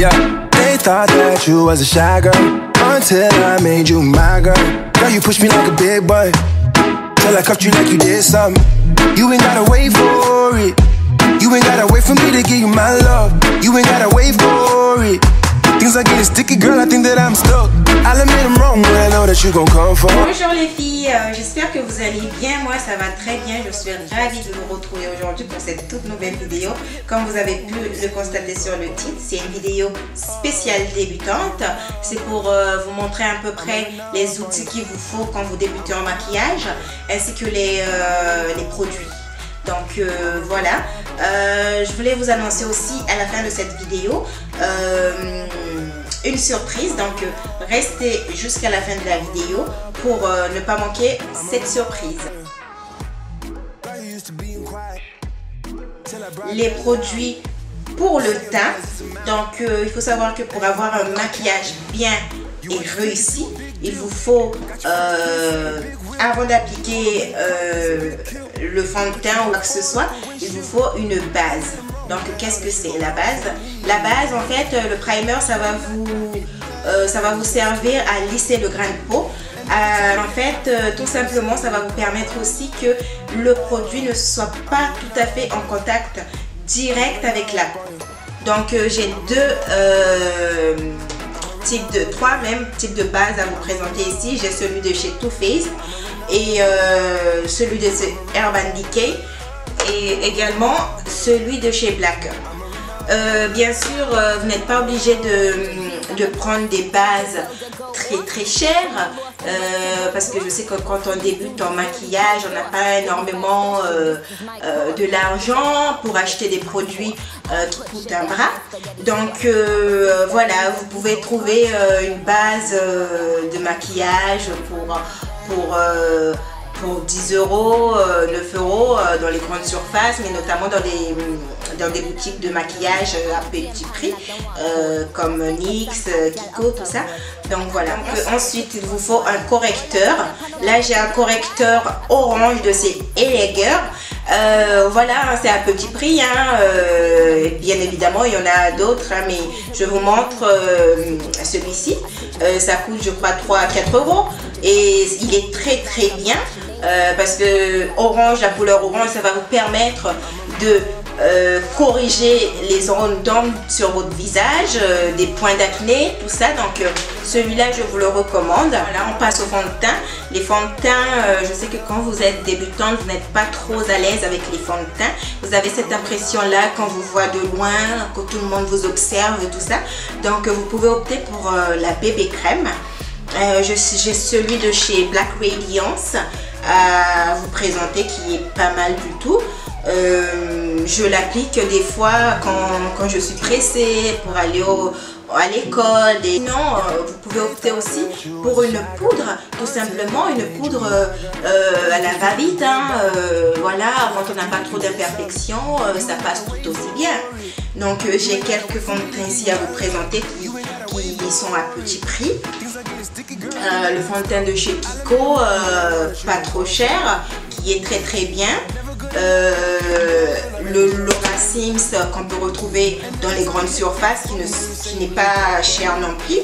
Yeah, they thought that you was a shy girl until I made you my girl. Girl, you pushed me like a big boy till I cuffed you like you did something. You ain't gotta wait for it. You ain't gotta wait for me to give you my love. You ain't gotta wait for it. Things are getting sticky, girl, I think that I'm stuck. I'll admit I'm wrong, but I know that you gon' come for. Bonjour les filles, j'espère que vous allez bien. Moi ça va très bien, je suis ravie de vous retrouver aujourd'hui pour cette toute nouvelle vidéo. Comme vous avez pu le constater sur le titre, c'est une vidéo spéciale débutante. C'est pour vous montrer à peu près les outils qu'il vous faut quand vous débutez en maquillage, ainsi que les produits. Donc voilà, je voulais vous annoncer aussi à la fin de cette vidéo une surprise, donc restez jusqu'à la fin de la vidéo pour ne pas manquer cette surprise. Les produits pour le teint, donc il faut savoir que pour avoir un maquillage bien et réussi, il vous faut avant d'appliquer le fond de teint ou quoi que ce soit, il vous faut une base. Donc qu'est-ce que c'est la base? La base, en fait, le primer, ça va vous servir à lisser le grain de peau. En fait, tout simplement, ça va vous permettre aussi que le produit ne soit pas tout à fait en contact direct avec la peau. Donc j'ai trois types de bases à vous présenter ici. J'ai celui de chez Too Faced et celui de chez Urban Decay et également celui de chez Blacker. Bien sûr, vous n'êtes pas obligé de prendre des bases très chères parce que je sais que quand on débute en maquillage, on n'a pas énormément de l'argent pour acheter des produits qui coûtent un bras. Donc voilà, vous pouvez trouver une base de maquillage pour 10 euros, 9 euros dans les grandes surfaces, mais notamment dans des boutiques de maquillage à petit prix comme NYX, Kiko, tout ça. Donc voilà. Ensuite, il vous faut un correcteur. Là, j'ai un correcteur orange de chez Elegger. Voilà, c'est à petit prix, hein. Bien évidemment, il y en a d'autres, hein, mais je vous montre celui-ci. Ça coûte, je crois, 3 à 4 euros et il est très bien. Parce que orange, la couleur orange, ça va vous permettre de corriger les zones d'ombre sur votre visage, des points d'acné, tout ça. Donc celui-là, je vous le recommande. Voilà, on passe au fond de teint. Les fonds de teint, je sais que quand vous êtes débutante, vous n'êtes pas trop à l'aise avec les fonds de teint. Vous avez cette impression-là quand vous voit de loin, quand tout le monde vous observe et tout ça. Donc vous pouvez opter pour la bébé crème. J'ai celui de chez Black Radiance à vous présenter qui est pas mal du tout. Je l'applique des fois quand je suis pressée pour aller à l'école. Sinon, vous pouvez opter aussi pour une poudre, tout simplement une poudre à la va-vite, hein, voilà, quand on n'a pas trop d'imperfections, ça passe tout aussi bien. Donc j'ai quelques fonds de teint ici à vous présenter qui sont à petit prix. Le fond de teint de chez Kiko, pas trop cher, qui est très bien. Le Laura Sims qu'on peut retrouver dans les grandes surfaces, qui n'est pas cher non plus.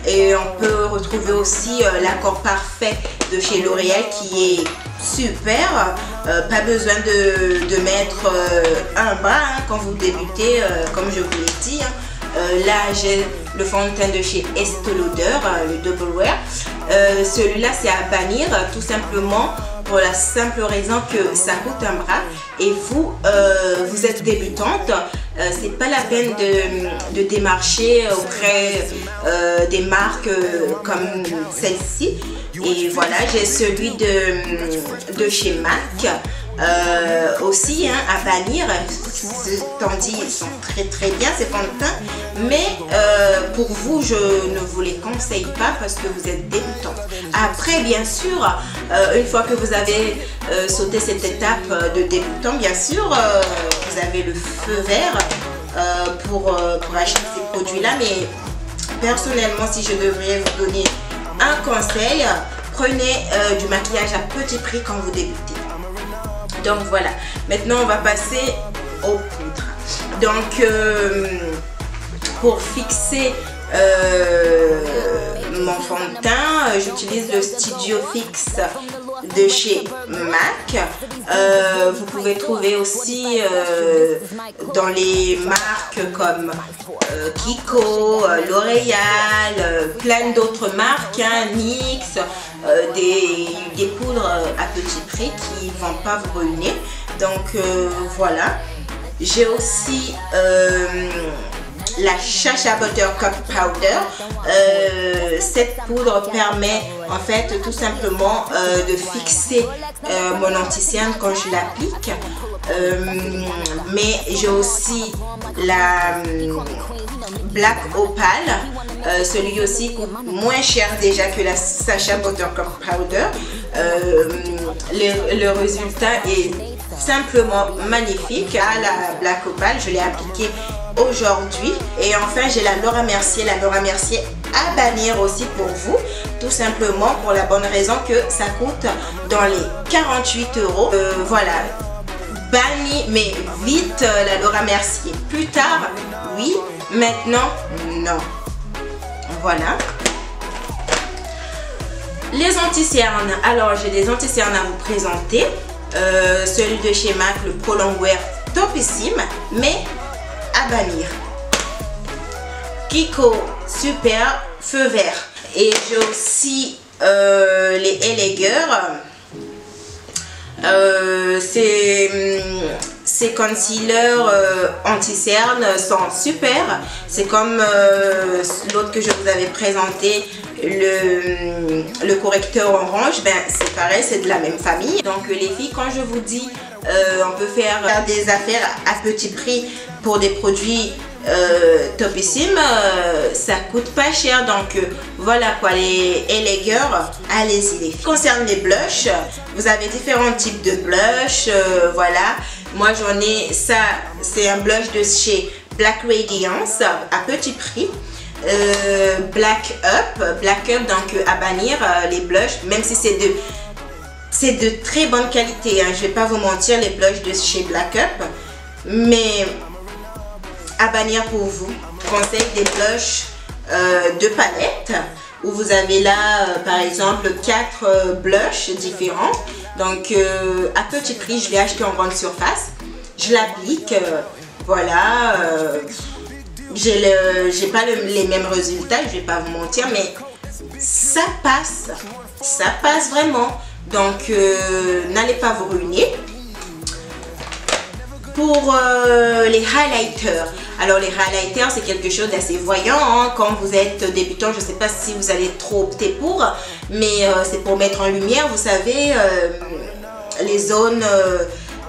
Et on peut retrouver aussi l'accord parfait de chez L'Oréal qui est super. Pas besoin de mettre un bras, hein, quand vous débutez, comme je vous l'ai dit, hein. Là j'ai le fond de teint de chez Estée Lauder, le Double Wear. Celui-là c'est à bannir tout simplement pour la simple raison que ça coûte un bras et vous êtes débutante, c'est pas la peine de démarcher auprès des marques comme celle-ci. Et voilà, j'ai celui de chez MAC. Aussi, hein, à bannir, tandis ils sont très bien ces fonds de teint, mais pour vous je ne vous les conseille pas parce que vous êtes débutant. Après bien sûr, une fois que vous avez sauté cette étape de débutant, bien sûr vous avez le feu vert pour acheter ces produits là, mais personnellement si je devrais vous donner un conseil, prenez du maquillage à petit prix quand vous débutez. Donc voilà, maintenant on va passer aux poudres. Donc pour fixer mon fond de teint, j'utilise le Studio Fix de chez MAC. Vous pouvez trouver aussi dans les marques comme Kiko, L'Oréal, plein d'autres marques, hein, NYX, des poudres à petit prix qui ne vont pas vous ruiner. Donc voilà. J'ai aussi la Chacha Buttercup Powder. Cette poudre permet en fait tout simplement de fixer mon anti-cerne quand je l'applique. Mais j'ai aussi la Black Opal. Celui aussi coûte moins cher déjà que la Chacha Buttercup Powder. Le résultat est simplement magnifique. La Black Opal, je l'ai appliquée aujourd'hui. Et enfin, j'ai la Laura Mercier à bannir aussi pour vous, tout simplement pour la bonne raison que ça coûte dans les 48 €. Voilà, banni, mais vite la Laura Mercier. Plus tard, oui, maintenant, non. Voilà. Les anti-cernes. Alors, j'ai des anti-cernes à vous présenter. Celui de chez MAC, le Pro Longwear topissime, mais à bannir. Kiko Super Feu Vert. Et j'ai aussi les Eleger. Ces concealers anti-cerne sont super. C'est comme l'autre que je vous avais présenté, le correcteur orange. Ben, c'est pareil, c'est de la même famille. Donc les filles, quand je vous dis on peut faire des affaires à petit prix pour des produits topissimes, ça coûte pas cher. Donc voilà quoi, les Eleger, allez-y les filles. Concernant les blushs, vous avez différents types de blushs. Voilà, moi j'en ai ça, c'est un blush de chez Black Radiance à petit prix. Black Up donc à bannir les blushs, même si c'est de très bonne qualité, hein. Je vais pas vous mentir, les blushs de chez Black Up, mais à bannir pour vous. Je conseille des blushs de palette où vous avez là par exemple 4 blushs différents. Donc à petit prix, je l'ai acheté en grande surface, je l'applique, voilà. J'ai pas les mêmes résultats, je vais pas vous mentir, mais ça passe vraiment. Donc n'allez pas vous ruiner. Pour les highlighters, alors les highlighters c'est quelque chose d'assez voyant, hein. Quand vous êtes débutant, je ne sais pas si vous allez trop opter pour, mais c'est pour mettre en lumière, vous savez, les zones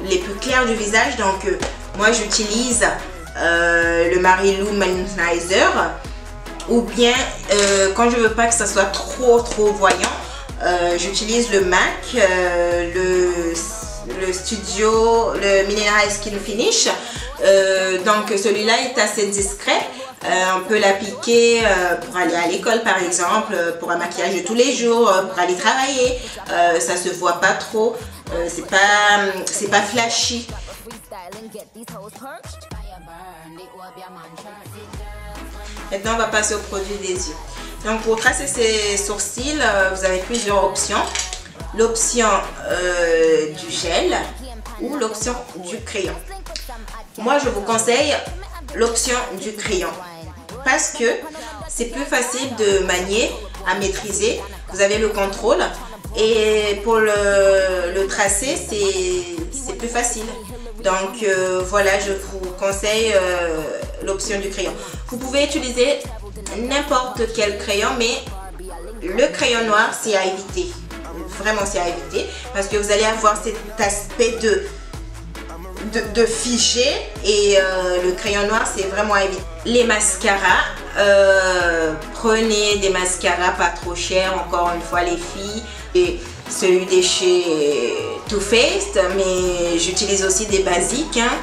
les plus claires du visage. Donc moi j'utilise le Mary-Lou Manizer, ou bien quand je veux pas que ça soit trop voyant, j'utilise le MAC, le Studio, le Mineral Skin Finish. Donc celui-là est assez discret. On peut l'appliquer pour aller à l'école par exemple, pour un maquillage de tous les jours, pour aller travailler. Ça se voit pas trop, c'est pas flashy. Maintenant on va passer au produit des yeux. Donc pour tracer ses sourcils, vous avez plusieurs options. L'option du gel ou l'option du crayon. Moi je vous conseille l'option du crayon parce que c'est plus facile de manier, à maîtriser. Vous avez le contrôle et pour le tracer c'est plus facile. Donc voilà, je vous conseille l'option du crayon. Vous pouvez utiliser n'importe quel crayon, mais le crayon noir c'est à éviter. Vraiment c'est à éviter parce que vous allez avoir cet aspect de figé et le crayon noir c'est vraiment à éviter. Les mascaras, prenez des mascaras pas trop chers, encore une fois les filles, et celui de chez Too Faced, mais j'utilise aussi des basiques, hein.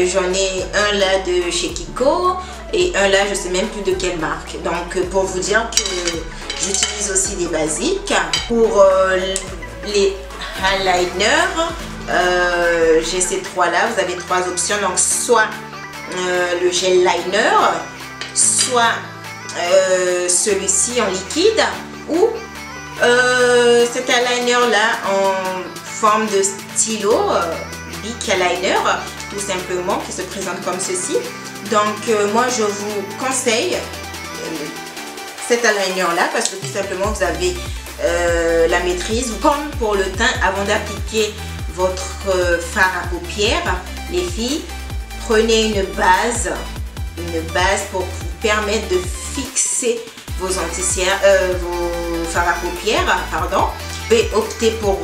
J'en ai un là de chez Kiko et un là je sais même plus de quelle marque. Donc pour vous dire que j'utilise aussi des basiques. Pour les highliners, j'ai ces trois là, vous avez trois options. Donc soit le gel liner soit celui-ci en liquide ou cet eyeliner là en forme de stylo, Bic Eyeliner, tout simplement, qui se présente comme ceci. Donc moi je vous conseille cet eyeliner là parce que tout simplement vous avez la maîtrise. Comme pour le teint, avant d'appliquer votre fard à paupières, les filles, prenez une base pour vous permettre de fixer vos fards à paupières, pardon. Vous pouvez opter pour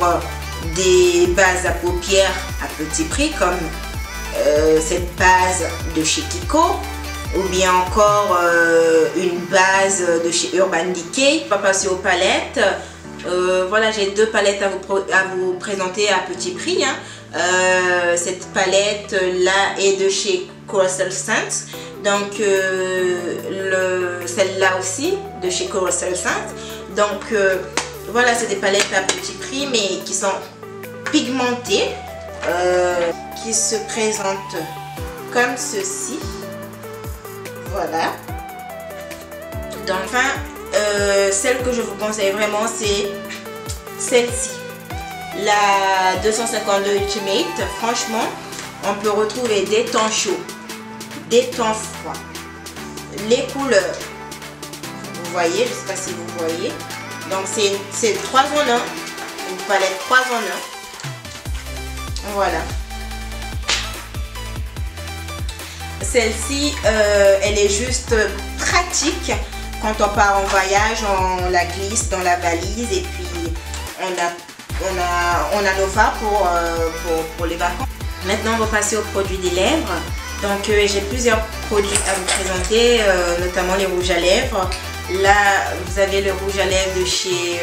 des bases à paupières à petit prix comme cette base de chez Kiko, ou bien encore une base de chez Urban Decay. On va passer aux palettes. Voilà, j'ai deux palettes à vous présenter à petit prix, hein. Cette palette là est de chez Colossal Scents, donc celle-là aussi de chez Colossal Scents. Donc voilà, c'est des palettes à petit prix mais qui sont pigmentées, qui se présentent comme ceci. Voilà. Donc enfin, celle que je vous conseille vraiment, c'est celle-ci, la 252 Ultimate. Franchement, on peut retrouver des tons chauds, des tons froids, les couleurs, vous voyez, je ne sais pas si vous voyez. Donc c'est 3 en 1, une palette 3 en 1. Voilà. Celle-ci, elle est juste pratique. Quand on part en voyage, on la glisse dans la valise et puis on a nos fards pour les vacances. Maintenant, on va passer aux produits des lèvres. Donc, j'ai plusieurs produits à vous présenter, notamment les rouges à lèvres. Là, vous avez le rouge à lèvres de chez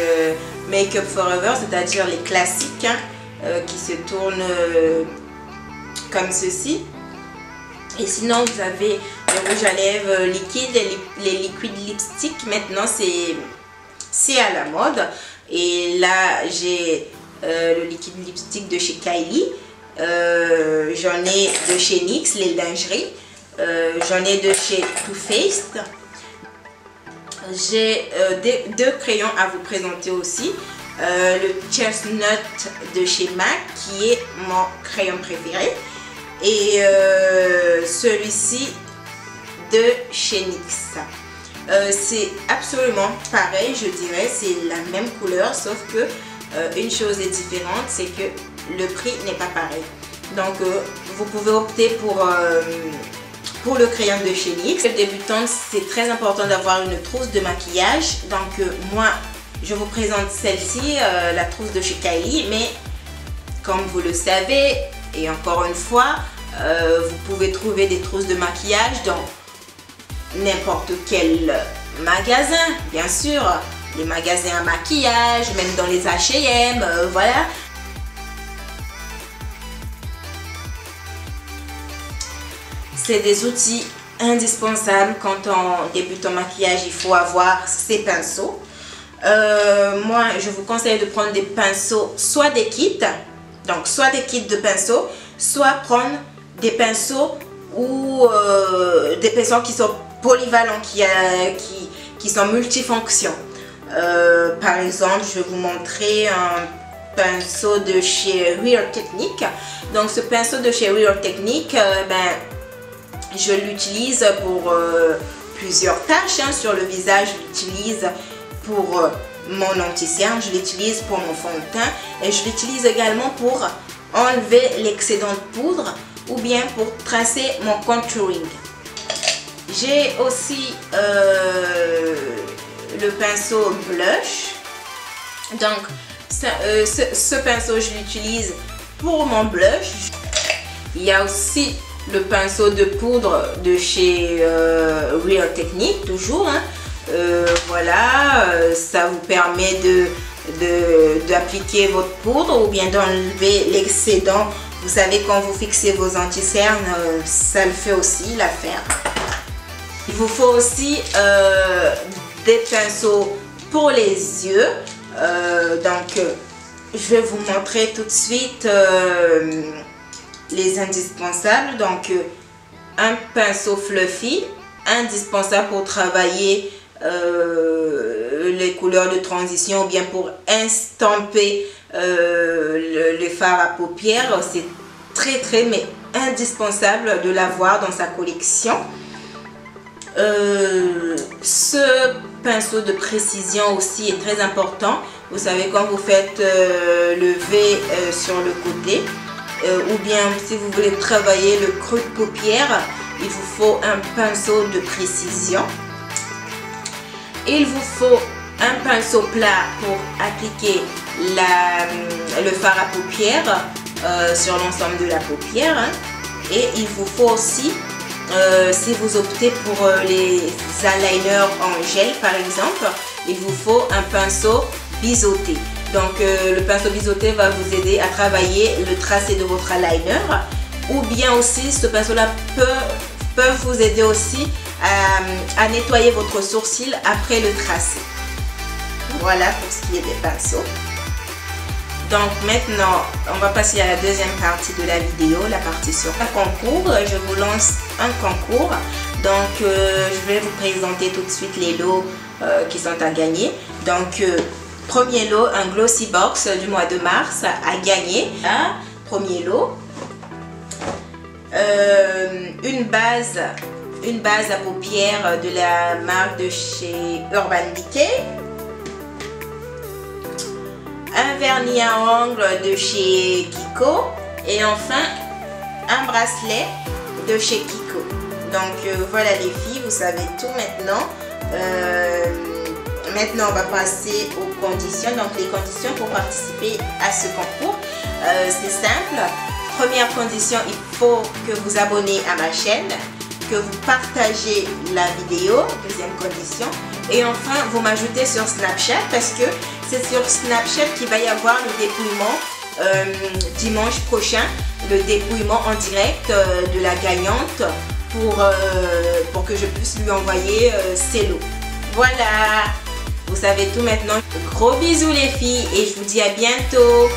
Make Up Forever, c'est-à-dire les classiques, hein, qui se tournent comme ceci. Et sinon, vous avez le rouge à lèvres liquide, les liquid lipstick. Maintenant, c'est à la mode. Et là, j'ai le liquide lipstick de chez Kylie. J'en ai de chez NYX, les lingeries. J'en ai de chez Too Faced. J'ai deux crayons à vous présenter aussi. Le Chestnut de chez MAC, qui est mon crayon préféré. Et celui-ci de chez NYX. C'est absolument pareil, je dirais, c'est la même couleur, sauf que une chose est différente, c'est que le prix n'est pas pareil. Donc vous pouvez opter pour le crayon de chez NYX. Pour les débutants, c'est très important d'avoir une trousse de maquillage. Donc moi, je vous présente celle-ci, la trousse de chez Kylie, mais comme vous le savez, et encore une fois, vous pouvez trouver des trousses de maquillage dans n'importe quel magasin, bien sûr, les magasins à maquillage, même dans les H&M, voilà. C'est des outils indispensables quand on débute en maquillage. Il faut avoir ces pinceaux. Moi, je vous conseille de prendre des pinceaux, soit des kits, donc soit des kits de pinceaux, soit prendre des pinceaux ou des pinceaux qui sont polyvalents, qui sont multifonctions. Par exemple, je vais vous montrer un pinceau de chez Real Technique. Donc ce pinceau de chez Real Technique, je l'utilise pour plusieurs tâches, hein, sur le visage. Je l'utilise pour mon anti-cerne, je l'utilise pour mon fond de teint et je l'utilise également pour enlever l'excédent de poudre ou bien pour tracer mon contouring. J'ai aussi le pinceau blush. Donc ce pinceau, je l'utilise pour mon blush. Il y a aussi le pinceau de poudre de chez Real Technique, toujours, hein. Voilà, ça vous permet d'appliquer votre poudre ou bien d'enlever l'excédent. Vous savez, quand vous fixez vos anti-cernes, ça le fait aussi l'affaire. Il vous faut aussi des pinceaux pour les yeux. Donc, je vais vous montrer tout de suite les indispensables. Donc, un pinceau fluffy indispensable pour travailler les couleurs de transition ou bien pour estamper le fard à paupières. C'est très mais indispensable de l'avoir dans sa collection. Ce pinceau de précision aussi est très important. Vous savez, quand vous faites le V sur le côté, ou bien si vous voulez travailler le creux de paupière, il vous faut un pinceau de précision. Il vous faut un pinceau plat pour appliquer le fard à paupières sur l'ensemble de la paupière. Et il vous faut aussi, si vous optez pour les eyeliners en gel par exemple, il vous faut un pinceau biseauté. Donc le pinceau biseauté va vous aider à travailler le tracé de votre eyeliner, ou bien aussi ce pinceau là peut vous aider aussi à nettoyer votre sourcil après le tracé. Voilà pour ce qui est des pinceaux. Donc maintenant on va passer à la deuxième partie de la vidéo, la partie sur un concours. Je vous lance un concours. Donc je vais vous présenter tout de suite les lots qui sont à gagner. Donc premier lot, un Glossy Box du mois de mars à gagner. Premier lot, une base à paupières de la marque de chez Urban Decay, un vernis à ongles de chez Kiko et enfin un bracelet de chez Kiko. Donc voilà les filles, vous savez tout maintenant. Maintenant on va passer aux conditions. Donc les conditions pour participer à ce concours, c'est simple. Première condition, il faut que vous abonnez à ma chaîne, que vous partagez la vidéo. Deuxième condition. Et enfin, vous m'ajoutez sur Snapchat parce que c'est sur Snapchat qu'il va y avoir le dépouillement dimanche prochain. Le dépouillement en direct de la gagnante pour que je puisse lui envoyer ses lots. Voilà, vous savez tout maintenant. Gros bisous les filles et je vous dis à bientôt.